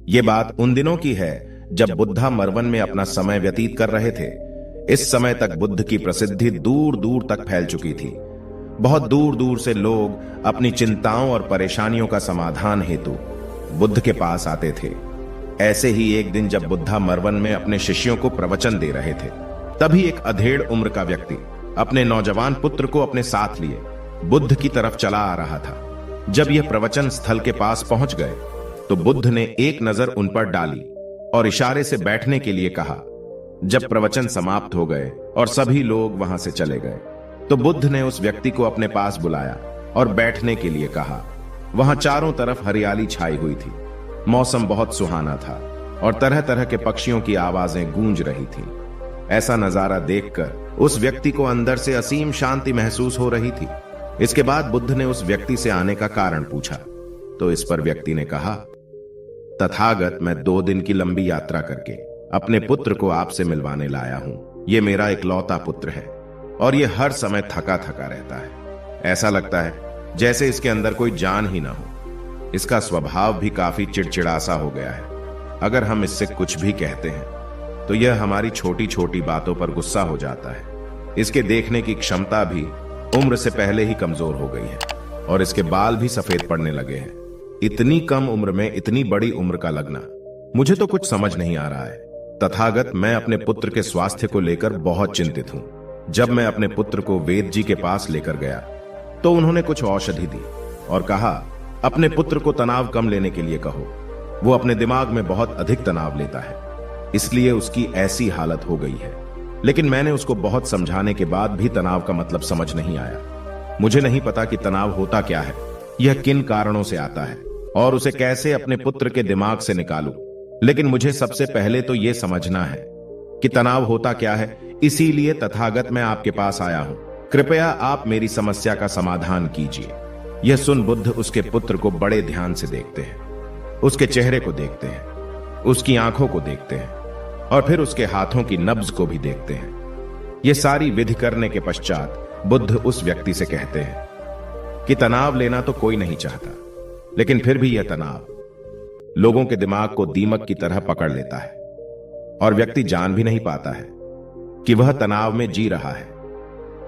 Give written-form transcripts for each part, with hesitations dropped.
ये बात उन दिनों की है जब बुद्धा मरवन में अपना समय व्यतीत कर रहे थे। इस समय तक बुद्ध की प्रसिद्धि दूर दूर तक फैल चुकी थी। बहुत दूर दूर से लोग अपनी चिंताओं और परेशानियों का समाधान हेतु बुद्ध के पास आते थे। ऐसे ही एक दिन जब बुद्धा मरवन में अपने शिष्यों को प्रवचन दे रहे थे, तभी एक अधेड़ उम्र का व्यक्ति अपने नौजवान पुत्र को अपने साथ लिए बुद्ध की तरफ चला आ रहा था। जब यह प्रवचन स्थल के पास पहुंच गए तो बुद्ध ने एक नजर उन पर डाली और इशारे से बैठने के लिए कहा। जब प्रवचन समाप्त हो गए और सभी लोग वहां से चले गए तो बुद्ध ने उस व्यक्ति को अपने पास बुलाया और बैठने के लिए कहा। वहां चारों तरफ हरियाली छाई हुई थी। मौसम बहुत सुहाना था और तरह तरह के पक्षियों की आवाजें गूंज रही थी। ऐसा नजारा देखकर उस व्यक्ति को अंदर से असीम शांति महसूस हो रही थी। इसके बाद बुद्ध ने उस व्यक्ति से आने का कारण पूछा तो इस पर व्यक्ति ने कहा, तथागत, मैं 2 दिन की लंबी यात्रा करके अपने पुत्र को आपसे मिलवाने लाया हूं। ये मेरा इकलौता पुत्र है और ये हर समय थका थका रहता है। ऐसा लगता है जैसे इसके अंदर कोई जान ही ना हो। इसका स्वभाव भी काफी चिड़चिड़ासा हो गया है। अगर हम इससे कुछ भी कहते हैं तो यह हमारी छोटी छोटी बातों पर गुस्सा हो जाता है। इसके देखने की क्षमता भी उम्र से पहले ही कमजोर हो गई है और इसके बाल भी सफेद पड़ने लगे हैं। इतनी कम उम्र में इतनी बड़ी उम्र का लगना, मुझे तो कुछ समझ नहीं आ रहा है। तथागत, मैं अपने पुत्र के स्वास्थ्य को लेकर बहुत चिंतित हूं। जब मैं अपने पुत्र को वेद जी के पास लेकर गया तो उन्होंने कुछ औषधि दी और कहा, अपने पुत्र को तनाव कम लेने के लिए कहो। वो अपने दिमाग में बहुत अधिक तनाव लेता है, इसलिए उसकी ऐसी हालत हो गई है। लेकिन मैंने उसको बहुत समझाने के बाद भी तनाव का मतलब समझ नहीं आया। मुझे नहीं पता कि तनाव होता क्या है, यह किन कारणों से आता है और उसे कैसे अपने पुत्र के दिमाग से निकालूं। लेकिन मुझे सबसे पहले तो यह समझना है कि तनाव होता क्या है। इसीलिए तथागत, मैं आपके पास आया हूं। कृपया आप मेरी समस्या का समाधान कीजिए। यह सुन बुद्ध उसके पुत्र को बड़े ध्यान से देखते हैं। उसके चेहरे को देखते हैं, उसकी आंखों को देखते हैं और फिर उसके हाथों की नब्ज को भी देखते हैं। यह सारी विधि करने के पश्चात बुद्ध उस व्यक्ति से कहते हैं कि तनाव लेना तो कोई नहीं चाहता, लेकिन फिर भी यह तनाव लोगों के दिमाग को दीमक की तरह पकड़ लेता है और व्यक्ति जान भी नहीं पाता है कि वह तनाव में जी रहा है।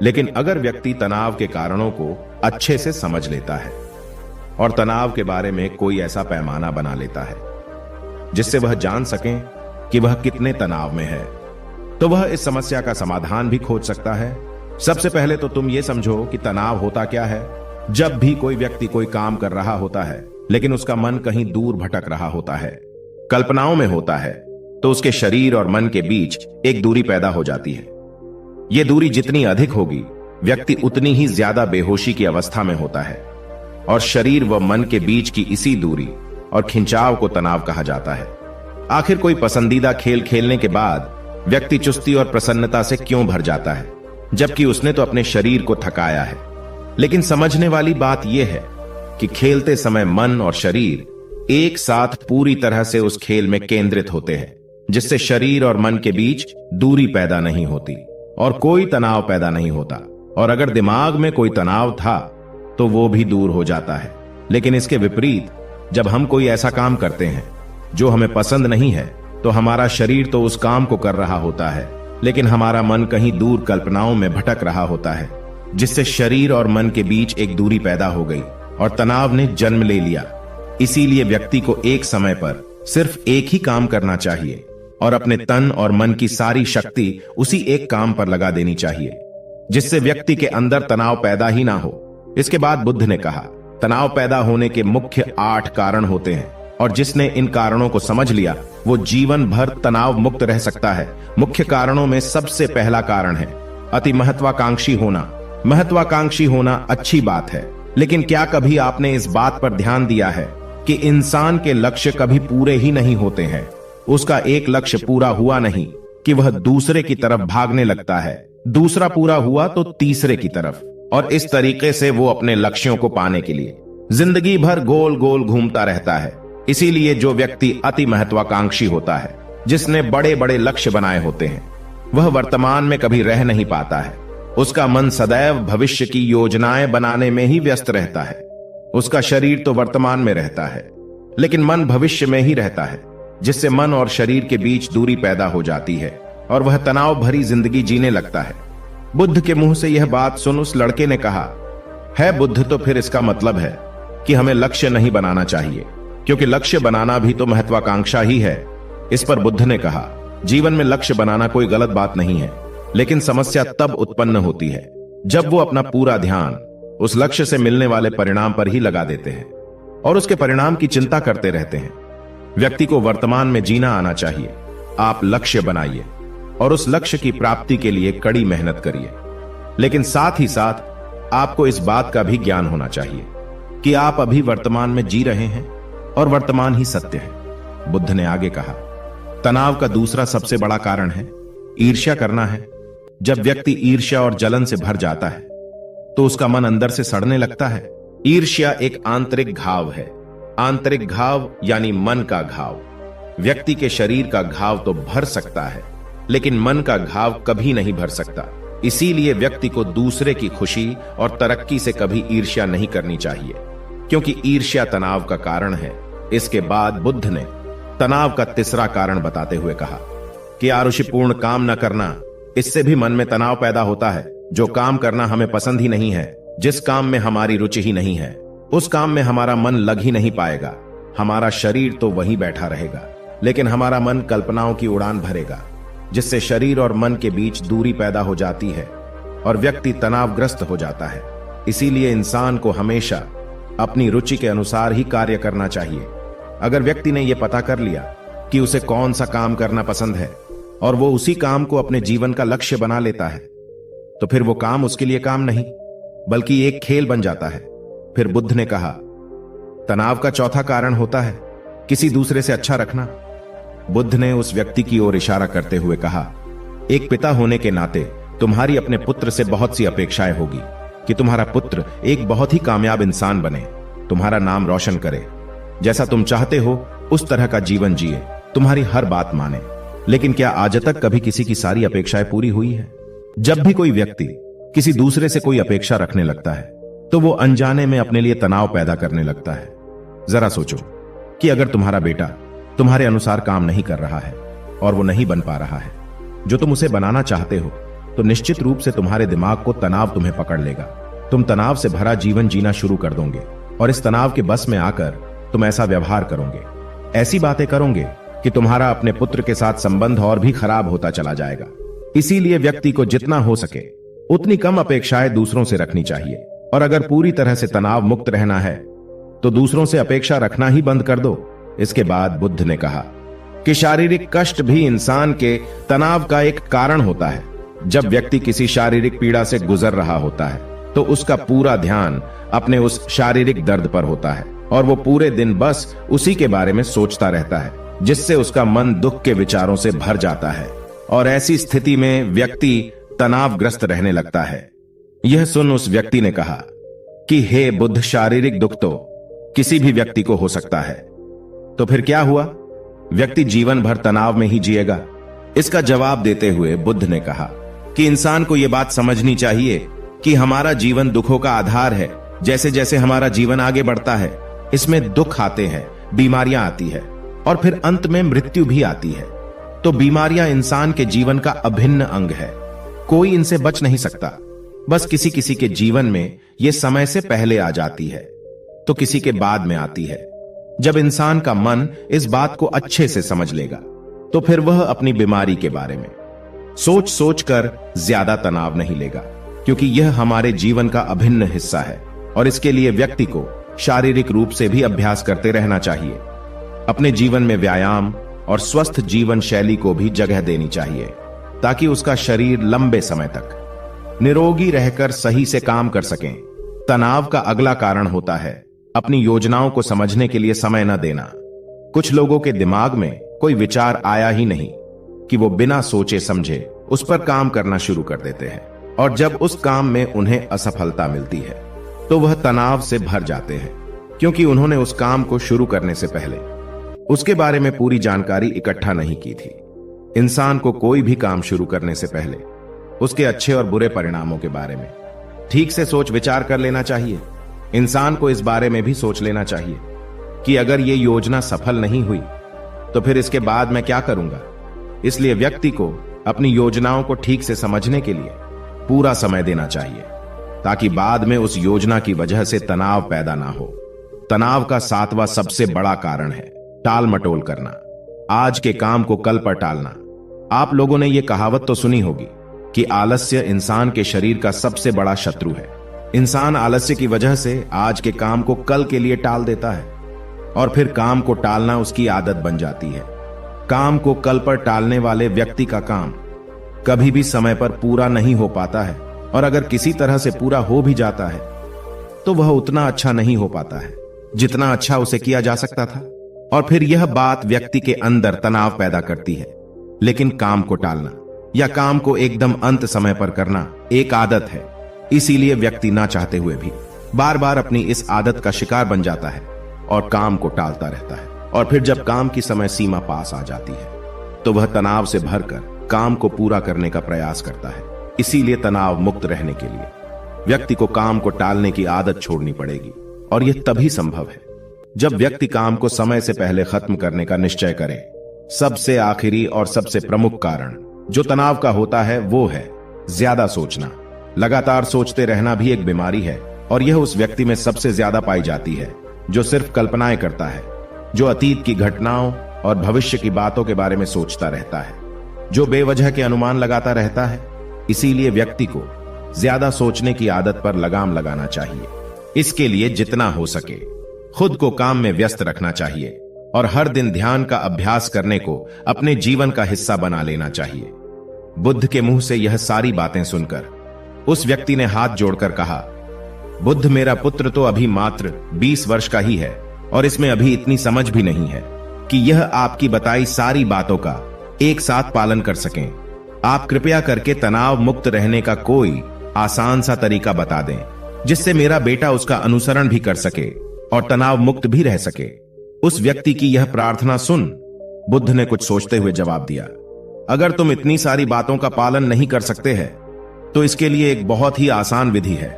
लेकिन अगर व्यक्ति तनाव के कारणों को अच्छे से समझ लेता है और तनाव के बारे में कोई ऐसा पैमाना बना लेता है जिससे वह जान सके कि वह कितने तनाव में है, तो वह इस समस्या का समाधान भी खोज सकता है। सबसे पहले तो तुम ये समझो कि तनाव होता क्या है। जब भी कोई व्यक्ति कोई काम कर रहा होता है लेकिन उसका मन कहीं दूर भटक रहा होता है, कल्पनाओं में होता है, तो उसके शरीर और मन के बीच एक दूरी पैदा हो जाती है। यह दूरी जितनी अधिक होगी, व्यक्ति उतनी ही ज्यादा बेहोशी की अवस्था में होता है और शरीर व मन के बीच की इसी दूरी और खिंचाव को तनाव कहा जाता है। आखिर कोई पसंदीदा खेल खेलने के बाद व्यक्ति चुस्ती और प्रसन्नता से क्यों भर जाता है, जबकि उसने तो अपने शरीर को थकाया है। लेकिन समझने वाली बात यह है कि खेलते समय मन और शरीर एक साथ पूरी तरह से उस खेल में केंद्रित होते हैं, जिससे शरीर और मन के बीच दूरी पैदा नहीं होती और कोई तनाव पैदा नहीं होता। और अगर दिमाग में कोई तनाव था तो वो भी दूर हो जाता है। लेकिन इसके विपरीत, जब हम कोई ऐसा काम करते हैं जो हमें पसंद नहीं है, तो हमारा शरीर तो उस काम को कर रहा होता है, लेकिन हमारा मन कहीं दूर कल्पनाओं में भटक रहा होता है, जिससे शरीर और मन के बीच एक दूरी पैदा हो गई और तनाव ने जन्म ले लिया। इसीलिए व्यक्ति को एक समय पर सिर्फ एक ही काम करना चाहिए और अपने तन और मन की सारी शक्ति उसी एक काम पर लगा देनी चाहिए, जिससे व्यक्ति के अंदर तनाव पैदा ही ना हो। इसके बाद बुद्ध ने कहा, तनाव पैदा होने के मुख्य 8 कारण होते हैं और जिसने इन कारणों को समझ लिया वो जीवन भर तनाव मुक्त रह सकता है। मुख्य कारणों में सबसे पहला कारण है अति महत्वाकांक्षी होना। महत्वाकांक्षी होना अच्छी बात है, लेकिन क्या कभी आपने इस बात पर ध्यान दिया है कि इंसान के लक्ष्य कभी पूरे ही नहीं होते हैं। उसका एक लक्ष्य पूरा हुआ नहीं कि वह दूसरे की तरफ भागने लगता है, दूसरा पूरा हुआ तो तीसरे की तरफ, और इस तरीके से वो अपने लक्ष्यों को पाने के लिए जिंदगी भर गोल गोल घूमता रहता है। इसीलिए जो व्यक्ति अति महत्वाकांक्षी होता है, जिसने बड़े बड़े लक्ष्य बनाए होते हैं, वह वर्तमान में कभी रह नहीं पाता है। उसका मन सदैव भविष्य की योजनाएं बनाने में ही व्यस्त रहता है। उसका शरीर तो वर्तमान में रहता है, लेकिन मन भविष्य में ही रहता है, जिससे मन और शरीर के बीच दूरी पैदा हो जाती है और वह तनाव भरी जिंदगी जीने लगता है। बुद्ध के मुंह से यह बात सुन उस लड़के ने कहा, है बुद्ध, तो फिर इसका मतलब है कि हमें लक्ष्य नहीं बनाना चाहिए, क्योंकि लक्ष्य बनाना भी तो महत्वाकांक्षा ही है। इस पर बुद्ध ने कहा, जीवन में लक्ष्य बनाना कोई गलत बात नहीं है, लेकिन समस्या तब उत्पन्न होती है जब वो अपना पूरा ध्यान उस लक्ष्य से मिलने वाले परिणाम पर ही लगा देते हैं और उसके परिणाम की चिंता करते रहते हैं। व्यक्ति को वर्तमान में जीना आना चाहिए। आप लक्ष्य बनाइए और उस लक्ष्य की प्राप्ति के लिए कड़ी मेहनत करिए, लेकिन साथ ही साथ आपको इस बात का भी ज्ञान होना चाहिए कि आप अभी वर्तमान में जी रहे हैं और वर्तमान ही सत्य है। बुद्ध ने आगे कहा, तनाव का दूसरा सबसे बड़ा कारण है ईर्ष्या करना है। जब व्यक्ति ईर्ष्या और जलन से भर जाता है तो उसका मन अंदर से सड़ने लगता है। ईर्ष्या एक आंतरिक घाव है। आंतरिक घाव यानी मन का घाव। व्यक्ति के शरीर का घाव तो भर सकता है, लेकिन मन का घाव कभी नहीं भर सकता। इसीलिए व्यक्ति को दूसरे की खुशी और तरक्की से कभी ईर्ष्या नहीं करनी चाहिए, क्योंकि ईर्ष्या तनाव का कारण है। इसके बाद बुद्ध ने तनाव का तीसरा कारण बताते हुए कहा कि आरुषिपूर्ण काम न करना, इससे भी मन में तनाव पैदा होता है। जो काम करना हमें पसंद ही नहीं है, जिस काम में हमारी रुचि ही नहीं है, उस काम में हमारा मन लग ही नहीं पाएगा। हमारा शरीर तो वहीं बैठा रहेगा, लेकिन हमारा मन कल्पनाओं की उड़ान भरेगा, जिससे शरीर और मन के बीच दूरी पैदा हो जाती है और व्यक्ति तनावग्रस्त हो जाता है। इसीलिए इंसान को हमेशा अपनी रुचि के अनुसार ही कार्य करना चाहिए। अगर व्यक्ति ने यह पता कर लिया कि उसे कौन सा काम करना पसंद है और वो उसी काम को अपने जीवन का लक्ष्य बना लेता है, तो फिर वो काम उसके लिए काम नहीं बल्कि एक खेल बन जाता है। फिर बुद्ध ने कहा, तनाव का चौथा कारण होता है किसी दूसरे से अच्छा रखना। बुद्ध ने उस व्यक्ति की ओर इशारा करते हुए कहा, एक पिता होने के नाते तुम्हारी अपने पुत्र से बहुत सी अपेक्षाएं होगी कि तुम्हारा पुत्र एक बहुत ही कामयाब इंसान बने, तुम्हारा नाम रोशन करे, जैसा तुम चाहते हो उस तरह का जीवन जिए, तुम्हारी हर बात माने। लेकिन क्या आज तक कभी किसी की सारी अपेक्षाएं पूरी हुई है? जब भी कोई व्यक्ति किसी दूसरे से कोई अपेक्षा रखने लगता है तो वो अनजाने में अपने लिए तनाव पैदा करने लगता है। जरा सोचो कि अगर तुम्हारा बेटा तुम्हारे अनुसार काम नहीं कर रहा है और वो नहीं बन पा रहा है जो तुम उसे बनाना चाहते हो, तो निश्चित रूप से तुम्हारे दिमाग को तनाव तुम्हें पकड़ लेगा। तुम तनाव से भरा जीवन जीना शुरू कर दोगे और इस तनाव के बस में आकर तुम ऐसा व्यवहार करोगे, ऐसी बातें करोगे कि तुम्हारा अपने पुत्र के साथ संबंध और भी खराब होता चला जाएगा। इसीलिए व्यक्ति को जितना हो सके उतनी कम अपेक्षाएं दूसरों से रखनी चाहिए, और अगर पूरी तरह से तनाव मुक्त रहना है तो दूसरों से अपेक्षा रखना ही बंद कर दो। इसके बाद बुद्ध ने कहा कि शारीरिक कष्ट भी इंसान के तनाव का एक कारण होता है। जब व्यक्ति किसी शारीरिक पीड़ा से गुजर रहा होता है तो उसका पूरा ध्यान अपने उस शारीरिक दर्द पर होता है और वो पूरे दिन बस उसी के बारे में सोचता रहता है, जिससे उसका मन दुख के विचारों से भर जाता है और ऐसी स्थिति में व्यक्ति तनावग्रस्त रहने लगता है। यह सुन उस व्यक्ति ने कहा कि हे बुद्ध, शारीरिक दुख तो किसी भी व्यक्ति को हो सकता है, तो फिर क्या हुआ? व्यक्ति जीवन भर तनाव में ही जिएगा? इसका जवाब देते हुए बुद्ध ने कहा कि इंसान को यह बात समझनी चाहिए कि हमारा जीवन दुखों का आधार है। जैसे जैसे हमारा जीवन आगे बढ़ता है, इसमें दुख आते हैं, बीमारियां आती है और फिर अंत में मृत्यु भी आती है। तो बीमारियां इंसान के जीवन का अभिन्न अंग है, कोई इनसे बच नहीं सकता। बस किसी किसी के जीवन में यह समय से पहले आ जाती है तो किसी के बाद में आती है। जब इंसान का मन इस बात को अच्छे से समझ लेगा तो फिर वह अपनी बीमारी के बारे में सोच सोच कर ज्यादा तनाव नहीं लेगा, क्योंकि यह हमारे जीवन का अभिन्न हिस्सा है और इसके लिए व्यक्ति को शारीरिक रूप से भी अभ्यास करते रहना चाहिए। अपने जीवन में व्यायाम और स्वस्थ जीवन शैली को भी जगह देनी चाहिए ताकि उसका शरीर लंबे समय तक निरोगी रहकर सही से काम कर सकें। तनाव का अगला कारण होता है अपनी योजनाओं को समझने के लिए समय न देना। कुछ लोगों के दिमाग में कोई विचार आया ही नहीं कि वो बिना सोचे समझे उस पर काम करना शुरू कर देते हैं, और जब उस काम में उन्हें असफलता मिलती है तो वह तनाव से भर जाते हैं, क्योंकि उन्होंने उस काम को शुरू करने से पहले उसके बारे में पूरी जानकारी इकट्ठा नहीं की थी। इंसान को कोई भी काम शुरू करने से पहले उसके अच्छे और बुरे परिणामों के बारे में ठीक से सोच विचार कर लेना चाहिए। इंसान को इस बारे में भी सोच लेना चाहिए कि अगर ये योजना सफल नहीं हुई तो फिर इसके बाद मैं क्या करूंगा। इसलिए व्यक्ति को अपनी योजनाओं को ठीक से समझने के लिए पूरा समय देना चाहिए, ताकि बाद में उस योजना की वजह से तनाव पैदा ना हो। तनाव का 7वां सबसे बड़ा कारण है टाल मटोल करना, आज के काम को कल पर टालना। आप लोगों ने यह कहावत तो सुनी होगी कि आलस्य इंसान के शरीर का सबसे बड़ा शत्रु है। इंसान आलस्य की वजह से आज के काम को कल के लिए टाल देता है और फिर काम को टालना उसकी आदत बन जाती है। काम को कल पर टालने वाले व्यक्ति का काम कभी भी समय पर पूरा नहीं हो पाता है, और अगर किसी तरह से पूरा हो भी जाता है तो वह उतना अच्छा नहीं हो पाता है जितना अच्छा उसे किया जा सकता था, और फिर यह बात व्यक्ति के अंदर तनाव पैदा करती है। लेकिन काम को टालना या काम को एकदम अंत समय पर करना एक आदत है, इसीलिए व्यक्ति ना चाहते हुए भी बार बार अपनी इस आदत का शिकार बन जाता है और काम को टालता रहता है। और फिर जब काम की समय सीमा पास आ जाती है तो वह तनाव से भरकर काम को पूरा करने का प्रयास करता है। इसीलिए तनाव मुक्त रहने के लिए व्यक्ति को काम को टालने की आदत छोड़नी पड़ेगी, और यह तभी संभव है जब व्यक्ति काम को समय से पहले खत्म करने का निश्चय करे। सबसे आखिरी और सबसे प्रमुख कारण जो तनाव का होता है वो है ज्यादा सोचना। लगातार सोचते रहना भी एक बीमारी है, और यह उस व्यक्ति में सबसे ज्यादा पाई जाती है जो सिर्फ कल्पनाएं करता है, जो अतीत की घटनाओं और भविष्य की बातों के बारे में सोचता रहता है, जो बेवजह के अनुमान लगाता रहता है। इसीलिए व्यक्ति को ज्यादा सोचने की आदत पर लगाम लगाना चाहिए। इसके लिए जितना हो सके खुद को काम में व्यस्त रखना चाहिए, और हर दिन ध्यान का अभ्यास करने को अपने जीवन का हिस्सा बना लेना चाहिए। बुद्ध के मुंह से यह सारी बातें सुनकर उस व्यक्ति ने हाथ जोड़कर कहा, बुद्ध, मेरा पुत्र तो अभी मात्र 20 वर्ष का ही है और इसमें अभी इतनी समझ भी नहीं है कि यह आपकी बताई सारी बातों का एक साथ पालन कर सकें। आप कृपया करके तनाव मुक्त रहने का कोई आसान सा तरीका बता दें, जिससे मेरा बेटा उसका अनुसरण भी कर सके और तनाव मुक्त भी रह सके। उस व्यक्ति की यह प्रार्थना सुन बुद्ध ने कुछ सोचते हुए जवाब दिया, अगर तुम इतनी सारी बातों का पालन नहीं कर सकते हैं तो इसके लिए एक बहुत ही आसान विधि है।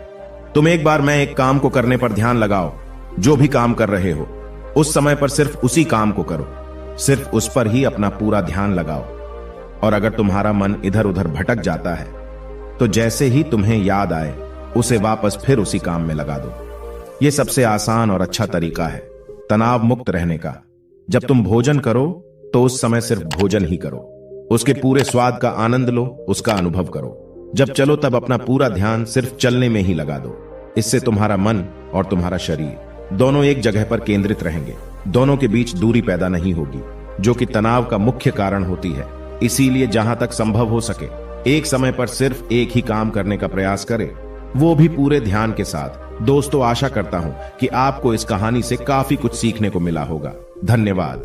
तुम एक बार मैं एक काम को करने पर ध्यान लगाओ। जो भी काम कर रहे हो उस समय पर सिर्फ उसी काम को करो, सिर्फ उस पर ही अपना पूरा ध्यान लगाओ। और अगर तुम्हारा मन इधर उधर भटक जाता है तो जैसे ही तुम्हें याद आए उसे वापस फिर उसी काम में लगा दो। यह सबसे आसान और अच्छा तरीका है तनाव मुक्त रहने का। जब तुम भोजन करो तो उस समय सिर्फ भोजन ही करो, उसके पूरे स्वाद का आनंद लो, उसका अनुभव करो। जब चलो तब अपना पूरा ध्यान सिर्फ चलने में ही लगा दो। इससे तुम्हारा मन और तुम्हारा शरीर दोनों एक जगह पर केंद्रित रहेंगे, दोनों के बीच दूरी पैदा नहीं होगी, जो कि तनाव का मुख्य कारण होती है। इसीलिए जहां तक संभव हो सके एक समय पर सिर्फ एक ही काम करने का प्रयास करें, वो भी पूरे ध्यान के साथ। दोस्तों, आशा करता हूं कि आपको इस कहानी से काफी कुछ सीखने को मिला होगा। धन्यवाद।